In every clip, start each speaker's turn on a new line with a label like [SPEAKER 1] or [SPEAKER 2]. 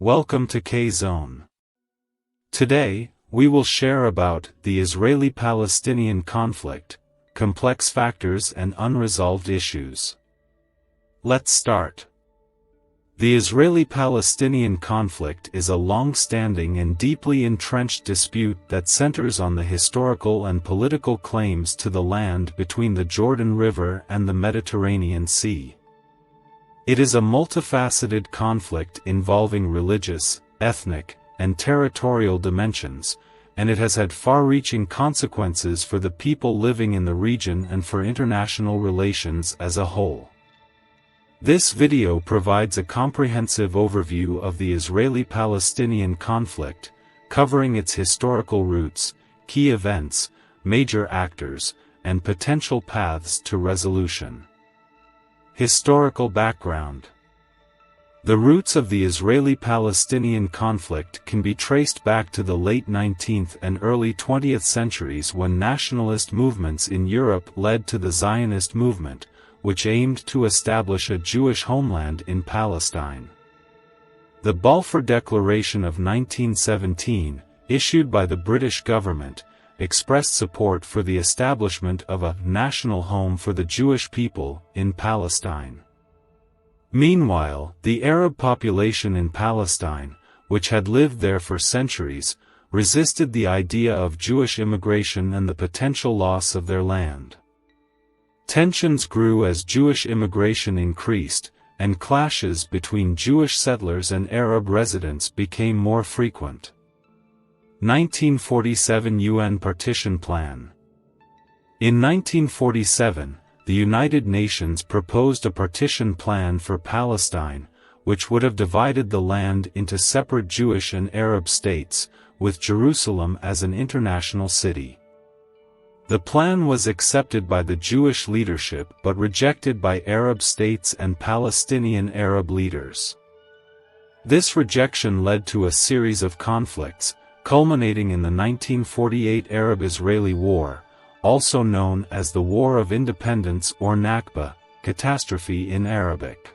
[SPEAKER 1] Welcome to K-Zone. Today, we will share about the Israeli-Palestinian conflict, complex factors and unresolved issues. Let's start. The Israeli-Palestinian conflict is a long-standing and deeply entrenched dispute that centers on the historical and political claims to the land between the Jordan River and the Mediterranean Sea. It is a multifaceted conflict involving religious, ethnic, and territorial dimensions, and it has had far-reaching consequences for the people living in the region and for international relations as a whole. This video provides a comprehensive overview of the Israeli-Palestinian conflict, covering its historical roots, key events, major actors, and potential paths to resolution. Historical background. The roots of the Israeli-Palestinian conflict can be traced back to the late 19th and early 20th centuries when nationalist movements in Europe led to the Zionist movement, which aimed to establish a Jewish homeland in Palestine. The Balfour Declaration of 1917, issued by the British government, expressed support for the establishment of a national home for the Jewish people in Palestine. Meanwhile, the Arab population in Palestine, which had lived there for centuries, resisted the idea of Jewish immigration and the potential loss of their land. Tensions grew as Jewish immigration increased, and clashes between Jewish settlers and Arab residents became more frequent. 1947 UN Partition Plan. In 1947, the United Nations proposed a partition plan for Palestine, which would have divided the land into separate Jewish and Arab states, with Jerusalem as an international city. The plan was accepted by the Jewish leadership but rejected by Arab states and Palestinian Arab leaders. This rejection led to a series of conflicts, culminating in the 1948 Arab-Israeli War, also known as the War of Independence or Nakba, catastrophe in Arabic.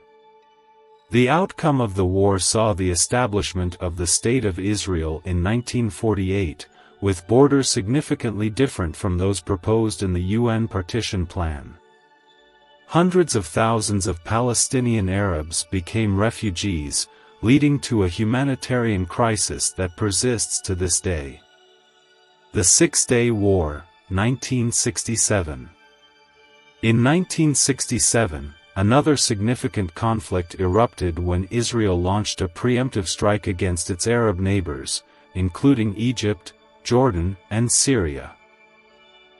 [SPEAKER 1] The outcome of the war saw the establishment of the State of Israel in 1948, with borders significantly different from those proposed in the UN partition plan. Hundreds of thousands of Palestinian Arabs became refugees, leading to a humanitarian crisis that persists to this day. The Six-Day War, 1967. In 1967, another significant conflict erupted when Israel launched a preemptive strike against its Arab neighbors, including Egypt, Jordan, and Syria.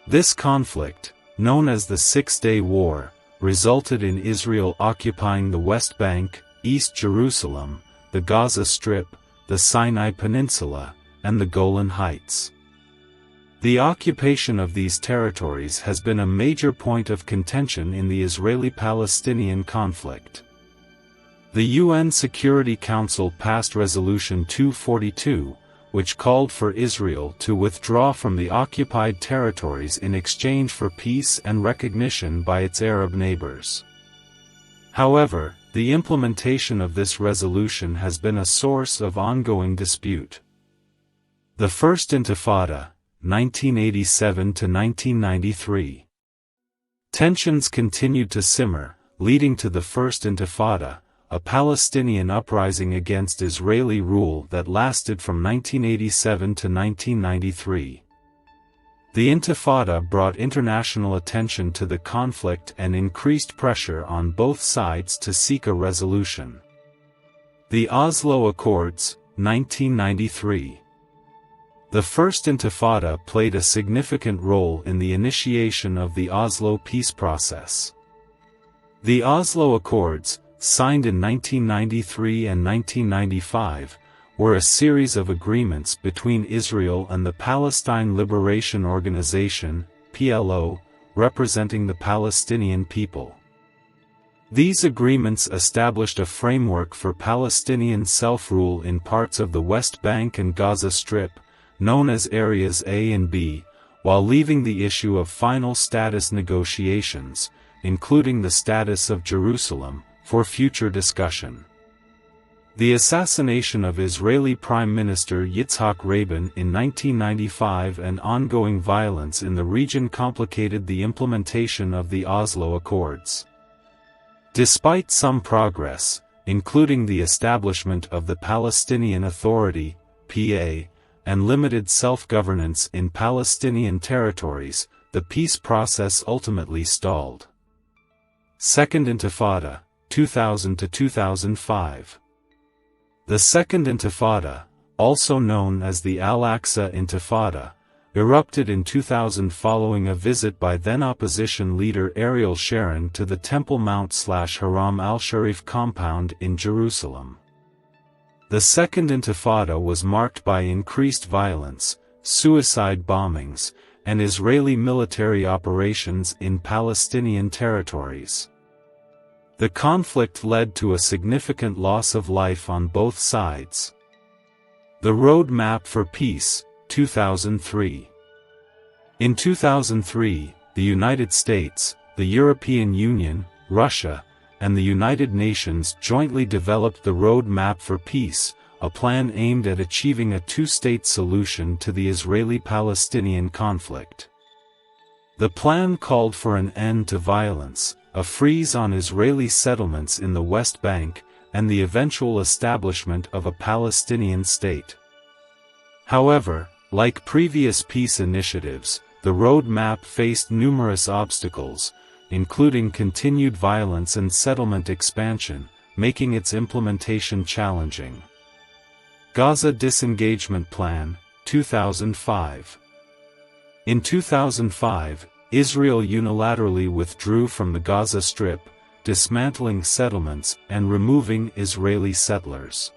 [SPEAKER 1] This conflict, known as the Six-Day War, resulted in Israel occupying the West Bank, East Jerusalem, the Gaza Strip, the Sinai Peninsula, and the Golan Heights. The occupation of these territories has been a major point of contention in the Israeli-Palestinian conflict. The UN Security Council passed Resolution 242, which called for Israel to withdraw from the occupied territories in exchange for peace and recognition by its Arab neighbors. However, the implementation of this resolution has been a source of ongoing dispute. The First Intifada, 1987 to 1993. Tensions continued to simmer, leading to the First Intifada, a Palestinian uprising against Israeli rule that lasted from 1987 to 1993. The Intifada brought international attention to the conflict and increased pressure on both sides to seek a resolution. The Oslo Accords, 1993. The First Intifada played a significant role in the initiation of the Oslo peace process. The Oslo Accords, signed in 1993 and 1995, were a series of agreements between Israel and the Palestine Liberation Organization, PLO, representing the Palestinian people. These agreements established a framework for Palestinian self-rule in parts of the West Bank and Gaza Strip, known as Areas A and B, while leaving the issue of final status negotiations, including the status of Jerusalem, for future discussion. The assassination of Israeli Prime Minister Yitzhak Rabin in 1995 and ongoing violence in the region complicated the implementation of the Oslo Accords. Despite some progress, including the establishment of the Palestinian Authority (PA), and limited self-governance in Palestinian territories, the peace process ultimately stalled. Second Intifada, 2000 to 2005. The Second Intifada, also known as the Al-Aqsa Intifada, erupted in 2000 following a visit by then-opposition leader Ariel Sharon to the Temple Mount/Haram al-Sharif compound in Jerusalem. The Second Intifada was marked by increased violence, suicide bombings, and Israeli military operations in Palestinian territories. The conflict led to a significant loss of life on both sides. The Road Map for Peace, 2003. In 2003, the United States, the European Union, Russia, and the United Nations jointly developed the Road Map for Peace, a plan aimed at achieving a two-state solution to the Israeli-Palestinian conflict. The plan called for an end to violence, a freeze on Israeli settlements in the West Bank, and the eventual establishment of a Palestinian state. However, like previous peace initiatives, the road map faced numerous obstacles, including continued violence and settlement expansion, making its implementation challenging. Gaza Disengagement Plan, 2005. In 2005, Israel unilaterally withdrew from the Gaza Strip, dismantling settlements and removing Israeli settlers.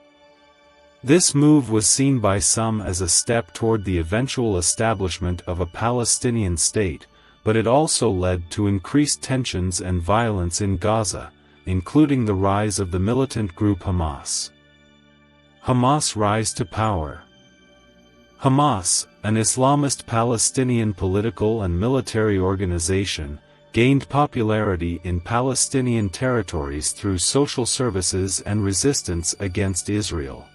[SPEAKER 1] This move was seen by some as a step toward the eventual establishment of a Palestinian state, but it also led to increased tensions and violence in Gaza, including the rise of the militant group Hamas. Hamas rise to power. Hamas, an Islamist Palestinian political and military organization, gained popularity in Palestinian territories through social services and resistance against Israel.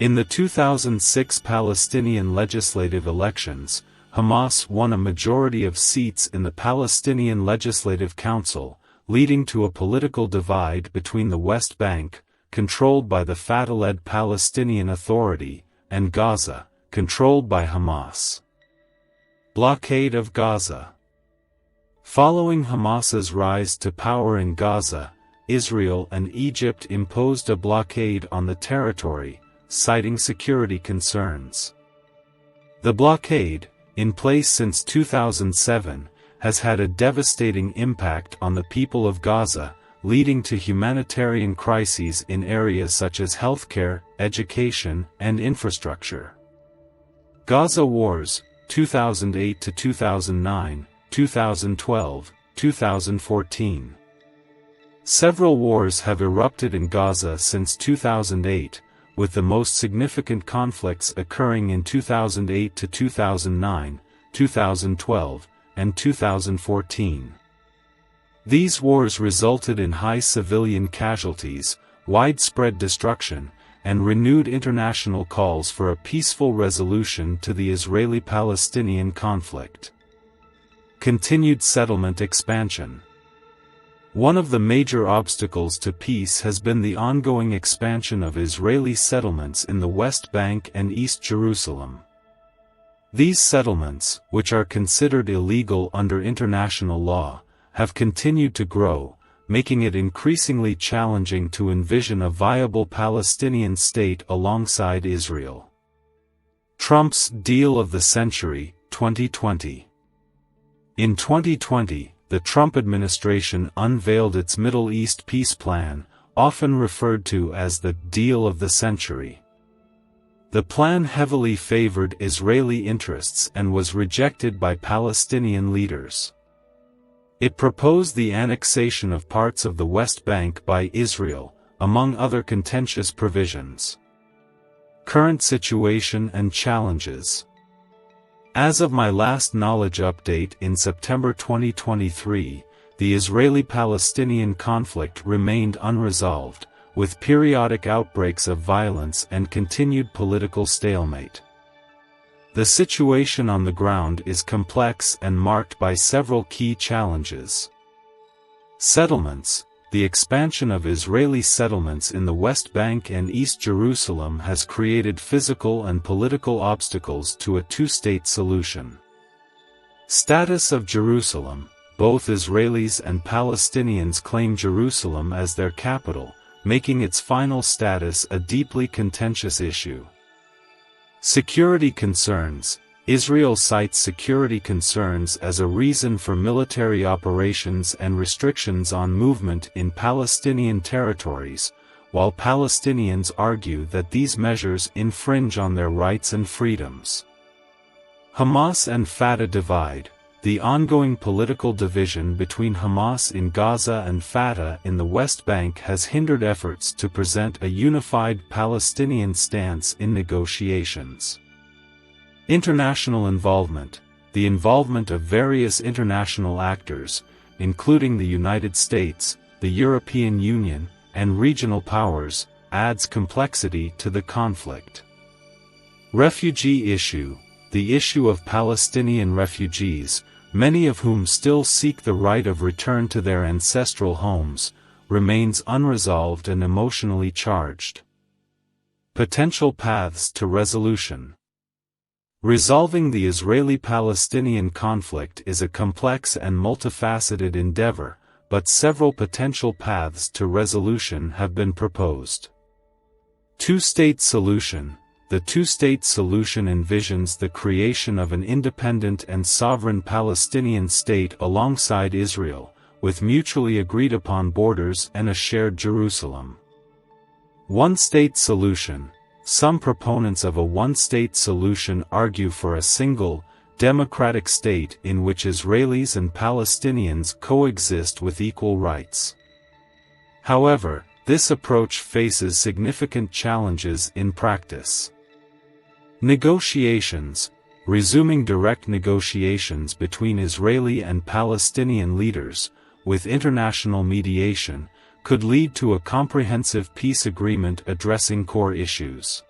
[SPEAKER 1] In the 2006 Palestinian legislative elections, Hamas won a majority of seats in the Palestinian Legislative Council, leading to a political divide between the West Bank, controlled by the Fatah-led Palestinian Authority, and Gaza, controlled by Hamas. Blockade of Gaza. Following Hamas's rise to power in Gaza, Israel and Egypt imposed a blockade on the territory, citing security concerns. The blockade, in place since 2007, has had a devastating impact on the people of Gaza, leading to humanitarian crises in areas such as healthcare, education, and infrastructure. Gaza Wars, 2008 to 2009, 2012, 2014. Several wars have erupted in Gaza since 2008, with the most significant conflicts occurring in 2008 to 2009, 2012, and 2014. These wars resulted in high civilian casualties, widespread destruction, and renewed international calls for a peaceful resolution to the Israeli-Palestinian conflict. Continued settlement expansion. One of the major obstacles to peace has been the ongoing expansion of Israeli settlements in the West Bank and East Jerusalem. These settlements, which are considered illegal under international law, have continued to grow, making it increasingly challenging to envision a viable Palestinian state alongside Israel. Trump's Deal of the Century, 2020. In 2020, the Trump administration unveiled its Middle East peace plan, often referred to as the Deal of the Century. The plan heavily favored Israeli interests and was rejected by Palestinian leaders. It proposed the annexation of parts of the West Bank by Israel, among other contentious provisions. Current situation and challenges. As of my last knowledge update in September 2023, the Israeli-Palestinian conflict remained unresolved, with periodic outbreaks of violence and continued political stalemate. The situation on the ground is complex and marked by several key challenges. Settlements. The expansion of Israeli settlements in the West Bank and East Jerusalem has created physical and political obstacles to a two-state solution. Status of Jerusalem. Both Israelis and Palestinians claim Jerusalem as their capital, making its final status a deeply contentious issue. Security concerns. Israel cites security concerns as a reason for military operations and restrictions on movement in Palestinian territories, while Palestinians argue that these measures infringe on their rights and freedoms. Hamas and Fatah divide. The ongoing political division between Hamas in Gaza and Fatah in the West Bank has hindered efforts to present a unified Palestinian stance in negotiations. International involvement. The involvement of various international actors, including the United States, the European Union, and regional powers, adds complexity to the conflict. Refugee issue. The issue of Palestinian refugees, many of whom still seek the right of return to their ancestral homes, remains unresolved and emotionally charged. Potential paths to resolution. Resolving the Israeli-Palestinian conflict is a complex and multifaceted endeavor, but several potential paths to resolution have been proposed. Two-state solution. The two-state solution envisions the creation of an independent and sovereign Palestinian state alongside Israel, with mutually agreed-upon borders and a shared Jerusalem. One-state solution. Some proponents of a one-state solution argue for a single, democratic state in which Israelis and Palestinians coexist with equal rights. However, this approach faces significant challenges in practice. Negotiations. Resuming direct negotiations between Israeli and Palestinian leaders, with international mediation, could lead to a comprehensive peace agreement addressing core issues.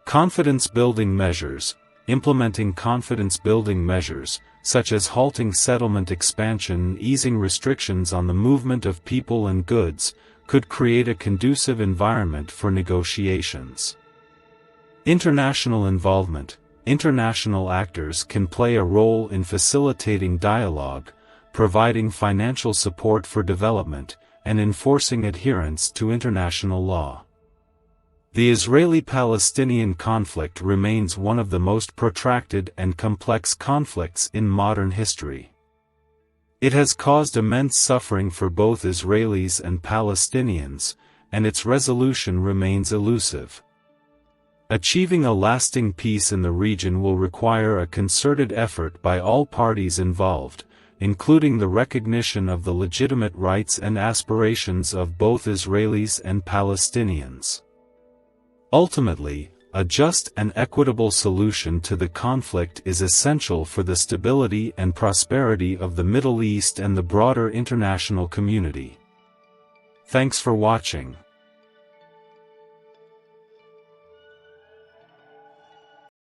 [SPEAKER 1] Confidence-building measures. Implementing confidence-building measures, such as halting settlement expansion and easing restrictions on the movement of people and goods, could create a conducive environment for negotiations. International involvement. International actors can play a role in facilitating dialogue, providing financial support for development, and enforcing adherence to international law. The Israeli-Palestinian conflict remains one of the most protracted and complex conflicts in modern history. It has caused immense suffering for both Israelis and Palestinians, and its resolution remains elusive. Achieving a lasting peace in the region will require a concerted effort by all parties involved, including the recognition of the legitimate rights and aspirations of both Israelis and Palestinians. Ultimately, a just and equitable solution to the conflict is essential for the stability and prosperity of the Middle East and the broader international community. Thanks for watching.